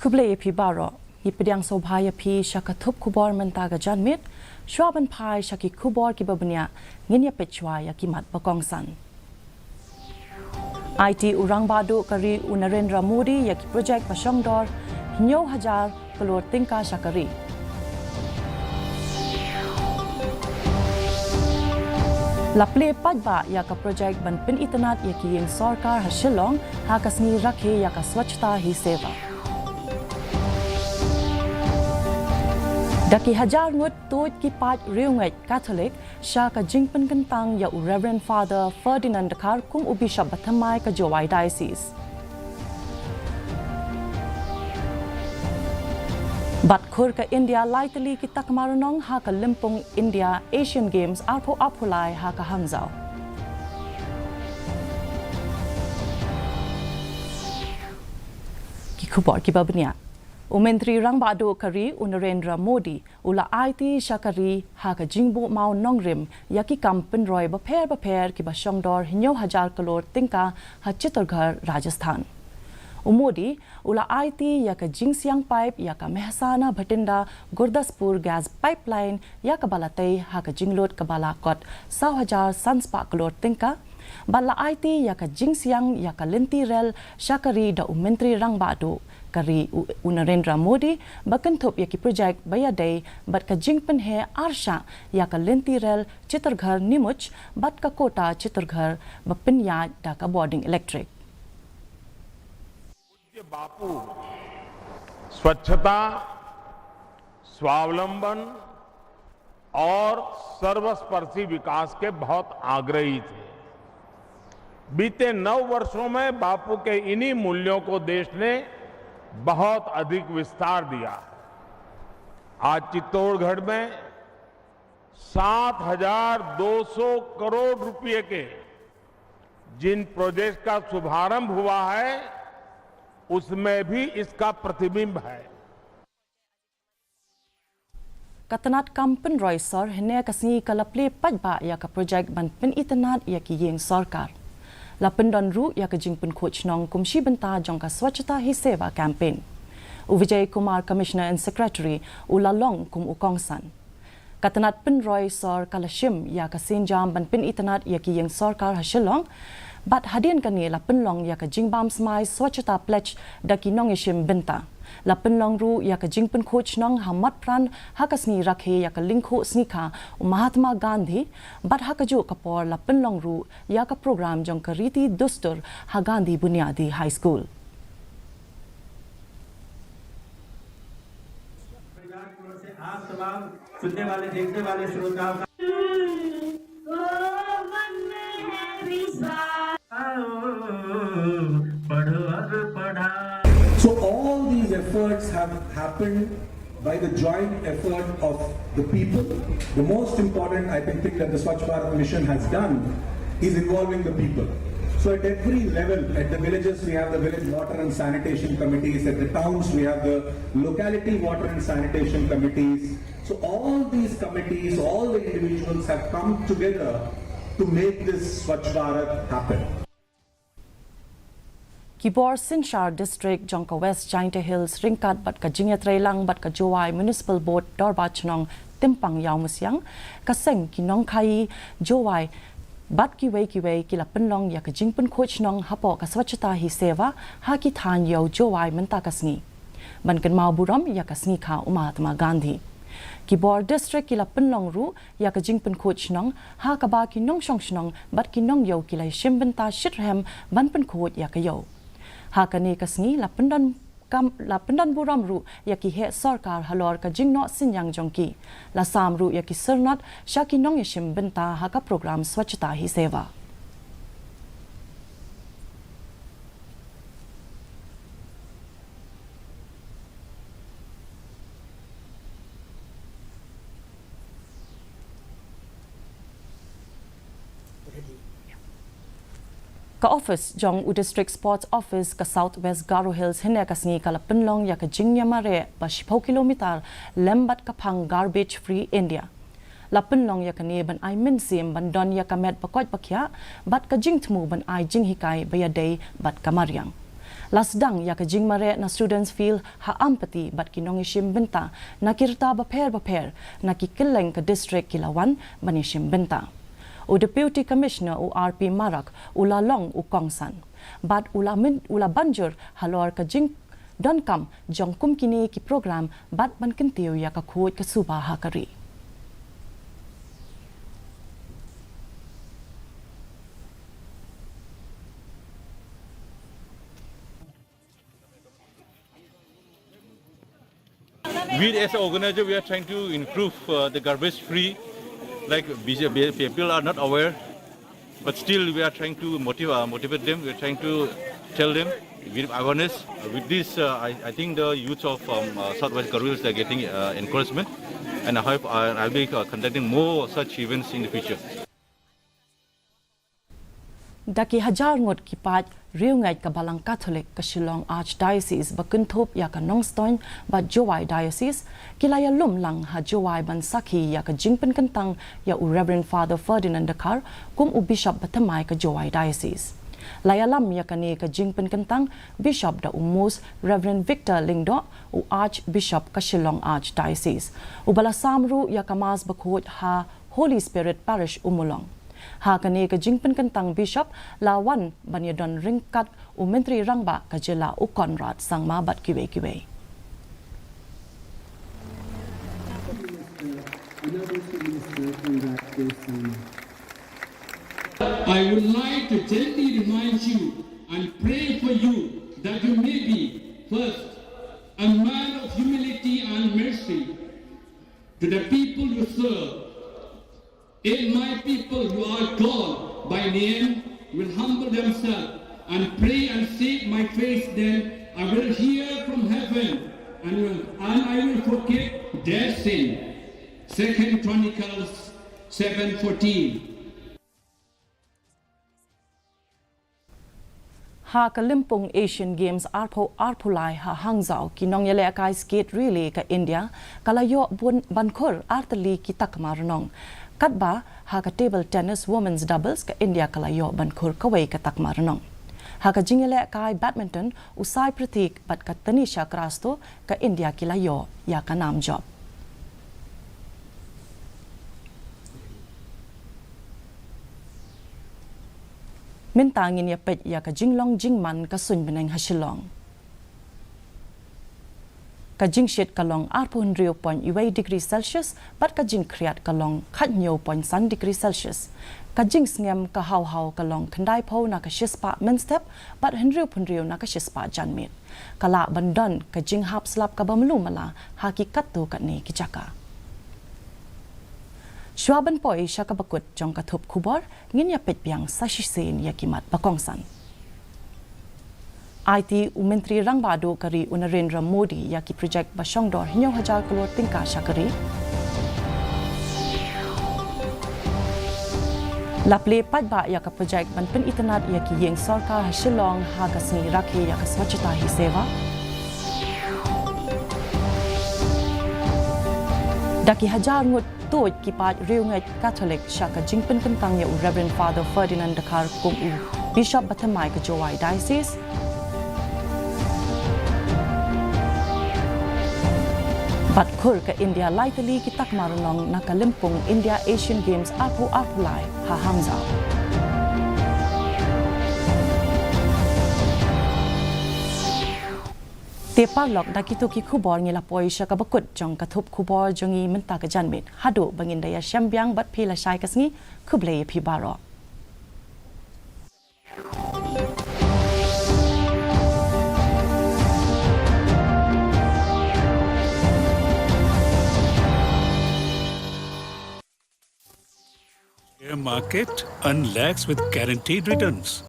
Kuble pi baro, yipidyang sobhaya pi shakatup kubor mentaga janmit, shwaban pai shaki kubor kibabnya, nginya pechwa yakimat bakongsan. IT urang badu kari Narendra Modi yaki project pasongdor, hinyo hajar kelur tingka shakari. Laple pajba yaka project ban pin itanat yaki yung sarkar hashilong hakasni rakhe yaka swachta hi seva. Daki hajar ngut tuit ki pat riunget Catholic shaka jingpen kentang ya Reverend Father Ferdinand Dakar kum ubishap batamai ka Jowai Diocese. Bat khur ka India laitali ki takmarunong ha ka limpong India Asian Games arpo apulai ha ka hangzao. Ki kubor ki babnya. Menteri Rang Badu Kari Narendra Modi ula IT Shakari ha ka jingbo mau nongrim yaki kampen roy baper ki basongdor hinyo hajar kalor tingka ha Chittorgarh Rajasthan. Modi ula IT yaka jingsiang pipe yaka Mehsana Bhatinda Gurdaspur gas pipeline yaka balatay ha ka jinglot kabalakot 1,000 sanspa kalor tingka bala IT yaka jingsiang yaka lintirel Shakari da Menteri Rang Badu Kari Narendra Modi bakanthop yaki project bayaday bat ka jingpen he arsha yaka lintirel Chittorgarh nimuch bat ka kota Chittorgarh bapinya da ka boarding electric. बापू स्वच्छता, स्वावलंबन और सर्वस्पर्शी विकास के बहुत आग्रही थे। बीते 9 वर्षों में बापू के इन्हीं मूल्यों को देश ने बहुत अधिक विस्तार दिया। आज चित्तौड़गढ़ में 7,200 करोड़ रुपए के जिन प्रोजेक्ट का शुभारंभ हुआ है उसमें भी इसका प्रतिबिंब है। Katanat kampen roy sor hene kasni kalaple pajba ya ka project ban pen itanat ya ki yeng sarkar. Lapen don ru ya ka jingpen coach nong kumshi benta jong ka swachhata hi seva campaign. Vijay Kumar Commissioner and Secretary ulalong kum ukongsan. Katanat pen roy sor kalashim ya ka sinjam ban pen itanat ya ki yeng sarkar hashilong bat hadian kani lapen long ya ka jingbam smai swachhata pledge daki nong ishim benta. Lapen long ru ya ka jingpen coach nong hamat pran hakasni rakhe ya ka linkho snika Mahatma Gandhi bat hakaju kapor lapen long ru ya ka program jong ka riti dustur ha Gandhi Bunyadi High School. आप तमाम सुनने वाले देखने वाले श्रोताओं का So all these efforts have happened by the joint effort of the people. The most important, I think that the Swachh Bharat mission has done is involving the people. So at every level, at the villages we have the village water and sanitation committees, at the towns we have the locality water and sanitation committees. So all these committees, all the individuals have come together to make this Swachh Bharat happen. Kibor Sinshar District, Jonka West, Giant Hills, Ringkat, Batka Jingyatrelang, Batka Jowai Municipal Board, Dorbachnong, Timpang Yaumusyang, Kaseng, Kinong Kai, Jowai, Bat Kiwei Kila Penlong, Yaka Jingpen Coach Nong, Hapo, Kaswachata Hi Seva, Haki Tan Yo, Jowai Mentakasni, Bankan Mauburam, Yakasnika, Mahatma Gandhi. Kibor District kila penlong ru ya ka jingpen coach nong ha ka ba ki nong shong shnong bat ki nong yo kila shimbenta shitrhem ban pen coach ya ka yo ha ka ne kasni la pendan buram ru ya ki he sarkar halor ka jingno sinyang jongki la sam ru ya ki sernat shaki nong ya shimbenta ha ka program swachhata hi seva. Ka office jong u district sports office ka southwest Garo Hills hine kasni kala penlong ya ka jingnya mare ba 10 kilometer lembat kapang garbage free India. La penlong ya ka ne ban ai min sim ban don ya ka met pakot pakya bat ka jing thmu ban ai jing hikai ba ya day bat ka mariang. Lasdang ya ka jingmare na students feel ha empathy but kinong ishim benta na kirta baper na kikileng ka district kilawan banishim benta. O Deputy Commissioner o RP Marak ula long u Kongsan. But ula banjur halor ka jing don kam jong kum kini ki program but ban kintiu ya ka khoj ka suba ha kari. We as an organizer, we are trying to improve the garbage free. Like people are not aware, but still we are trying to motivate them. We are trying to tell them with awareness. With this, I think the youth of Southwest Karwils are getting encouragement, and I hope I'll be conducting more such events in the future. Daki hajar ngot kipat riu ngai ka balang Catholic ka Shillong Archdiocese bakunthop ya ka Nongstoin ba Jowai Diocese kilaya lum lang ha Jowai ban Sakhi ya ka jingpen kentang ya u Reverend Father Ferdinand Dakar kum u Bishop Batamai ka Jowai Diocese. Laya lam ya ka ni ka jingpen kentang Bishop da umus Reverend Victor Lingdo u Archbishop ka Shillong Archdiocese. U bala samru ya ka mas bakhot ha Holy Spirit Parish umulong. Ha kani ka jingpen kentang Bishop lawan banyadon ringkat u Menteri Rangba ka jela u Conrad sangma bat kiwe. I would like to gently remind you and pray for you that you may be, first, a man of humility and mercy to the people you serve. If my people who are called by name will humble themselves and pray and seek my face, then I will hear from heaven and I will forgive their sin. 2 Chronicles 7:14. Ha ka Limpong Asian Games arpulai ha Hangzhou kinong yale kai skate relay ka India kalayo bankhor artali ki takmarnong. Katba ha ka table tennis women's doubles ka India kalayo bankhur kawai ka takmarnong. Ha ka jingele kai badminton usai pratik bat ka Tanisha Krasto ka India kilayo ya ka nam job. Mintangin ya pet ya ka jinglong jingman ka sun beneng ha Shillong. Ka jingshit kalong 0.1 degree Celsius bat ka jing kriat kalong 0.1 degree Celsius. Ka jing sngem ka haw kalong kandai po na ka shispa menstep bat 0.0 na ka shispa janmit. Kala bandon ka jing hap slap ka bamlumala hakikat tu kat ni kijaka. Shuaban poi siya kabakut jong katup kubor ngin ya pet biang sashisin ya kimat bakongsan. IT Menteri Rangbado kari Narendra Modi ya ki project Bashongdor hinyo hajar keluar tingkah syakari. Laple padba ya ka project banpen internet ya ki yeng sarkar Shillong ha ka sni rakhe ya ka swachhata hi seva. Daki hajar ngut toj kipat riungai Catholic syaka jingpen kentang ya Reverend Father Ferdinand Dakar kum Bishop Batamai ke Jowai Diocese. Bat khur ke India lightly kitak marunong na Limpong India Asian Games arpulai ha Hangzhou. Te parlok dakitu ki kubor ngila poi sya ka bakut jong katup kubor jongi menta ka janmit hadu bangin daya syambyang bat pila syai kasngi kublay pi baro. Share market unlags with guaranteed returns.